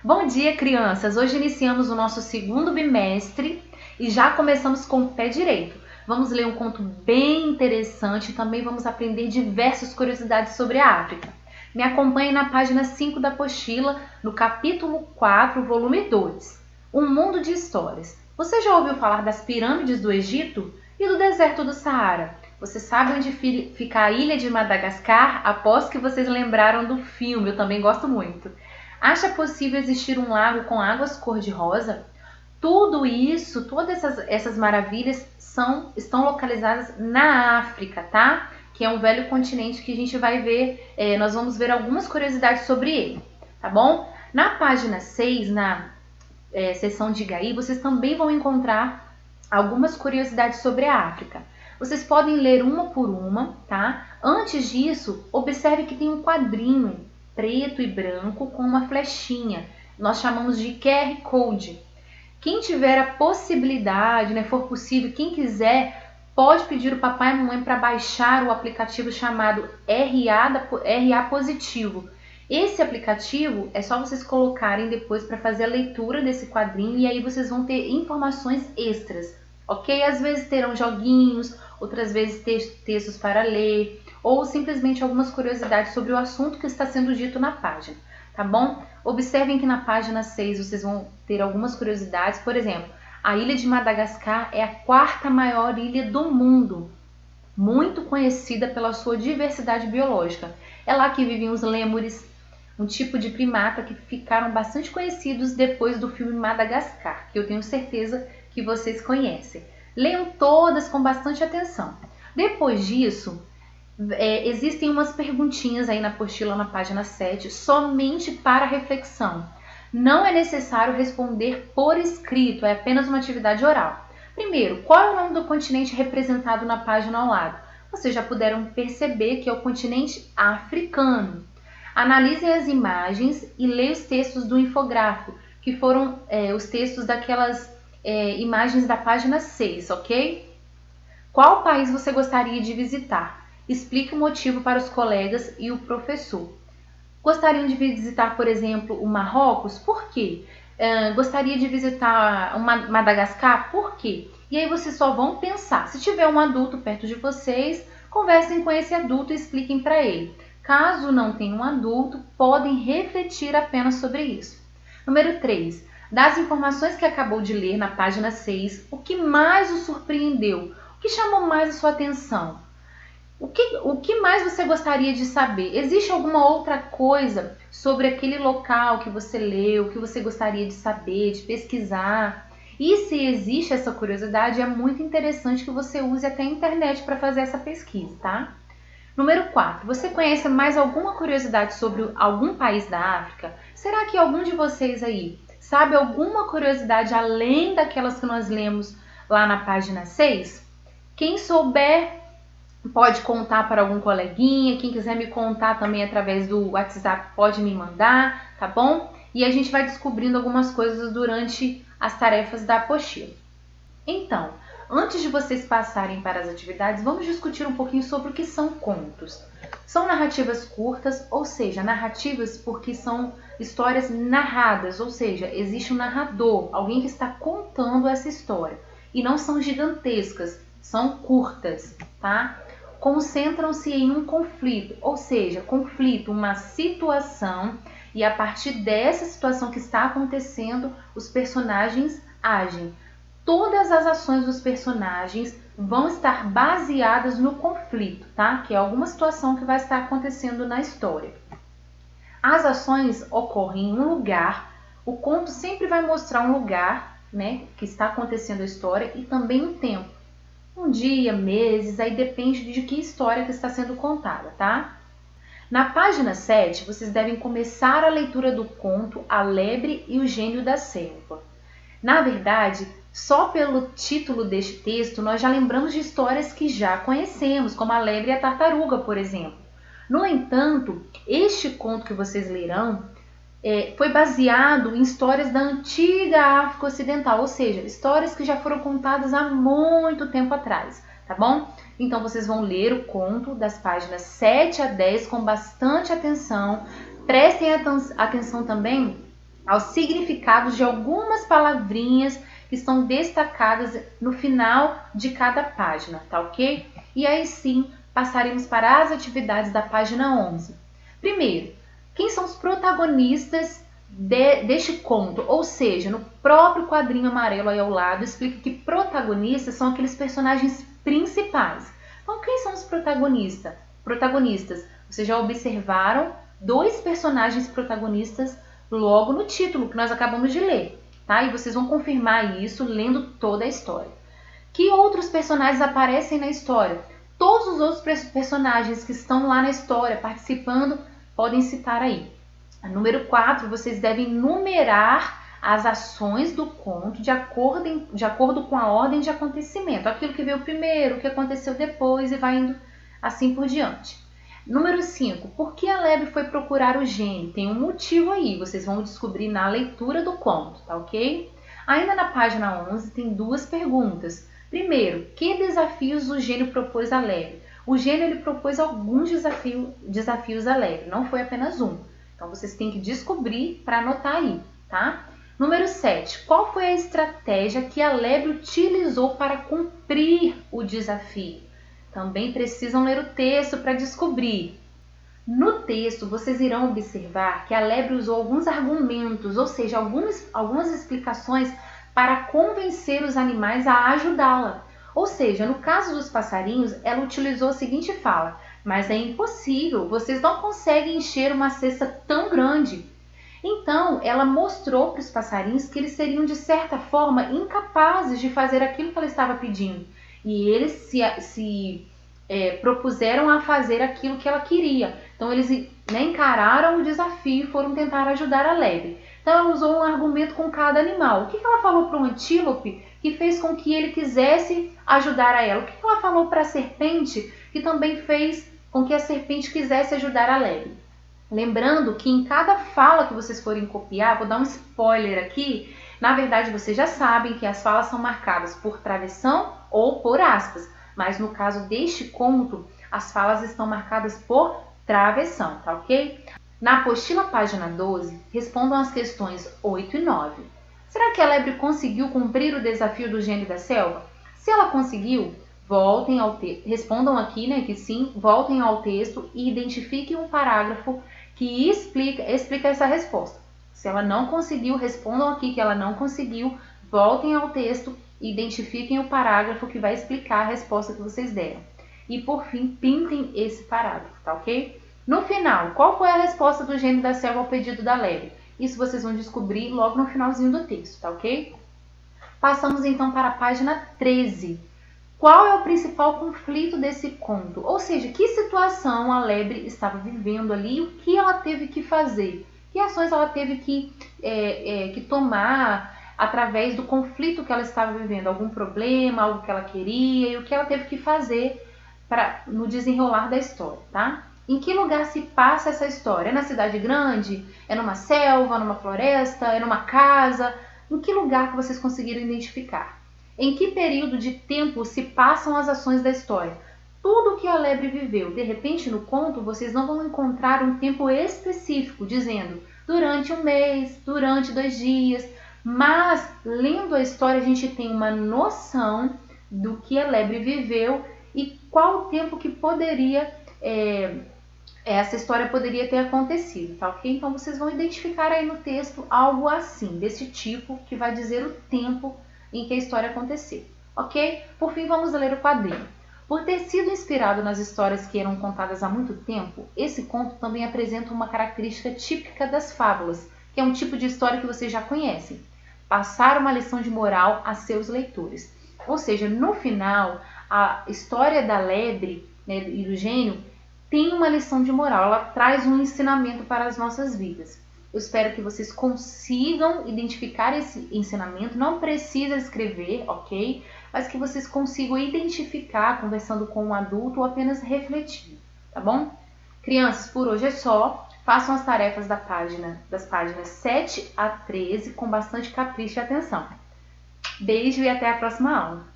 Bom dia, crianças! Hoje iniciamos o nosso segundo bimestre e já começamos com o pé direito. Vamos ler um conto bem interessante e também vamos aprender diversas curiosidades sobre a África. Me acompanhe na página 5 da apostila, no capítulo 4, volume 2, Um Mundo de Histórias. Você já ouviu falar das pirâmides do Egito e do deserto do Saara? Você sabe onde fica a ilha de Madagascar? Aposto que vocês lembraram do filme, eu também gosto muito. Acha possível existir um lago com águas cor-de-rosa? Tudo isso, todas essas maravilhas estão localizadas na África, tá? Que é um velho continente que a gente vai ver, nós vamos ver algumas curiosidades sobre ele, tá bom? Na página 6, na seção Diga aí, vocês também vão encontrar algumas curiosidades sobre a África. Vocês podem ler uma por uma, tá? Antes disso, observe que tem um quadrinho preto e branco com uma flechinha. Nós chamamos de QR Code. Quem tiver a possibilidade, for possível, quem quiser, pode pedir o papai e a mamãe para baixar o aplicativo chamado RA Positivo. Esse aplicativo é só vocês colocarem depois para fazer a leitura desse quadrinho e aí vocês vão ter informações extras, ok? Às vezes terão joguinhos, outras vezes textos para ler, ou simplesmente algumas curiosidades sobre o assunto que está sendo dito na página, tá bom? Observem que na página 6 vocês vão ter algumas curiosidades. Por exemplo, a ilha de Madagascar é a 4ª maior ilha do mundo, muito conhecida pela sua diversidade biológica. É lá que vivem os lêmures, um tipo de primata que ficaram bastante conhecidos depois do filme Madagascar, que eu tenho certeza que vocês conhecem. Leiam todas com bastante atenção. Depois disso, existem umas perguntinhas aí na apostila na página 7, somente para reflexão. Não é necessário responder por escrito, é apenas uma atividade oral. Primeiro, qual é o nome do continente representado na página ao lado? Vocês já puderam perceber que é o continente africano. Analisem as imagens e leiam os textos do infográfico, que foram os textos daquelas imagens da página 6, ok? Qual país você gostaria de visitar? Explique o motivo para os colegas e o professor. Gostariam de visitar, por exemplo, o Marrocos? Por quê? Gostaria de visitar Madagascar? Por quê? E aí vocês só vão pensar. Se tiver um adulto perto de vocês, conversem com esse adulto e expliquem para ele. Caso não tenha um adulto, podem refletir apenas sobre isso. Número 3. Das informações que acabou de ler na página 6, o que mais o surpreendeu? O que chamou mais a sua atenção? O que mais você gostaria de saber? Existe alguma outra coisa sobre aquele local que você leu, que você gostaria de saber, de pesquisar? E se existe essa curiosidade, é muito interessante que você use até a internet para fazer essa pesquisa, tá? Número 4. Você conhece mais alguma curiosidade sobre algum país da África? Será que algum de vocês aí sabe alguma curiosidade além daquelas que nós lemos lá na página 6? Quem souber, pode contar para algum coleguinha. Quem quiser me contar também através do WhatsApp, pode me mandar, tá bom? E a gente vai descobrindo algumas coisas durante as tarefas da apostila. Então, antes de vocês passarem para as atividades, vamos discutir um pouquinho sobre o que são contos. São narrativas curtas, ou seja, narrativas porque são histórias narradas, ou seja, existe um narrador, alguém que está contando essa história. E não são gigantescas, são curtas, tá? Concentram-se em um conflito, ou seja, conflito, uma situação, e a partir dessa situação que está acontecendo, os personagens agem. Todas as ações dos personagens vão estar baseadas no conflito, tá? Que é alguma situação que vai estar acontecendo na história. As ações ocorrem em um lugar, o conto sempre vai mostrar um lugar, que está acontecendo a história e também um tempo. Um dia, meses, aí depende de que história que está sendo contada, tá? Na página 7, vocês devem começar a leitura do conto A Lebre e o Gênio da Selva. Na verdade, só pelo título deste texto, nós já lembramos de histórias que já conhecemos, como A Lebre e a Tartaruga, por exemplo. No entanto, este conto que vocês lerão foi baseado em histórias da antiga África Ocidental, ou seja, histórias que já foram contadas há muito tempo atrás, tá bom? Então, vocês vão ler o conto das páginas 7 a 10 com bastante atenção. Prestem atenção também aos significados de algumas palavrinhas que estão destacadas no final de cada página, tá ok? E aí sim, passaremos para as atividades da página 11. Primeiro, quem são os protagonistas deste conto? Ou seja, no próprio quadrinho amarelo aí ao lado, explica que protagonistas são aqueles personagens principais. Então, quem são os protagonistas? Vocês já observaram dois personagens protagonistas logo no título que nós acabamos de ler, tá? E vocês vão confirmar isso lendo toda a história. Que outros personagens aparecem na história? Todos os outros personagens que estão lá na história participando podem citar aí. Número 4, vocês devem numerar as ações do conto de acordo com a ordem de acontecimento. Aquilo que veio primeiro, o que aconteceu depois e vai indo assim por diante. Número 5, por que a lebre foi procurar o gênio? Tem um motivo aí, vocês vão descobrir na leitura do conto, tá ok? Ainda na página 11 tem duas perguntas. Primeiro, que desafios o gênio propôs à lebre? O gênio ele propôs alguns desafios à lebre, não foi apenas um. Então vocês têm que descobrir para anotar aí, tá? Número 7, qual foi a estratégia que a lebre utilizou para cumprir o desafio? Também precisam ler o texto para descobrir. No texto, vocês irão observar que a lebre usou alguns argumentos, ou seja, algumas explicações para convencer os animais a ajudá-la. Ou seja, no caso dos passarinhos, ela utilizou a seguinte fala: mas é impossível, vocês não conseguem encher uma cesta tão grande. Então, ela mostrou para os passarinhos que eles seriam, de certa forma, incapazes de fazer aquilo que ela estava pedindo. E eles se propuseram a fazer aquilo que ela queria. Então, eles encararam o desafio e foram tentar ajudar a lebre. Então, ela usou um argumento com cada animal. O que ela falou para o antílope que fez com que ele quisesse ajudar a ela? O que ela falou para a serpente que também fez com que a serpente quisesse ajudar a lebre? Lembrando que em cada fala que vocês forem copiar, vou dar um spoiler aqui, na verdade vocês já sabem que as falas são marcadas por travessão ou por aspas, mas no caso deste conto, as falas estão marcadas por travessão, tá ok? Na apostila página 12, respondam as questões 8 e 9. Será que a lebre conseguiu cumprir o desafio do gênio da selva? Se ela conseguiu, voltem ao texto, respondam aqui, né, que sim, voltem ao texto e identifiquem um parágrafo que explica essa resposta. Se ela não conseguiu, respondam aqui que ela não conseguiu, voltem ao texto e identifiquem o parágrafo que vai explicar a resposta que vocês deram. E por fim, pintem esse parágrafo, tá ok? No final, qual foi a resposta do gênio da selva ao pedido da lebre? Isso vocês vão descobrir logo no finalzinho do texto, tá ok? Passamos então para a página 13. Qual é o principal conflito desse conto? Ou seja, que situação a lebre estava vivendo ali e o que ela teve que fazer? Que ações ela teve que tomar através do conflito que ela estava vivendo? Algum problema, algo que ela queria e o que ela teve que fazer no desenrolar da história, tá? Em que lugar se passa essa história? É na cidade grande? É numa selva? Numa floresta? É numa casa? Em que lugar que vocês conseguiram identificar? Em que período de tempo se passam as ações da história? Tudo que a lebre viveu. De repente, no conto, vocês não vão encontrar um tempo específico, dizendo durante um mês, durante 2 dias. Mas, lendo a história, a gente tem uma noção do que a lebre viveu e qual o tempo que essa história poderia ter acontecido, tá ok? Então, vocês vão identificar aí no texto algo assim, desse tipo, que vai dizer o tempo em que a história aconteceu, ok? Por fim, vamos ler o quadrinho. Por ter sido inspirado nas histórias que eram contadas há muito tempo, esse conto também apresenta uma característica típica das fábulas, que é um tipo de história que vocês já conhecem. Passar uma lição de moral a seus leitores. Ou seja, no final, a história da lebre, né, e do gênio tem uma lição de moral, ela traz um ensinamento para as nossas vidas. Eu espero que vocês consigam identificar esse ensinamento, não precisa escrever, ok? Mas que vocês consigam identificar conversando com um adulto ou apenas refletindo, tá bom? Crianças, por hoje é só. Façam as tarefas das páginas 7 a 13 com bastante capricho e atenção. Beijo e até a próxima aula.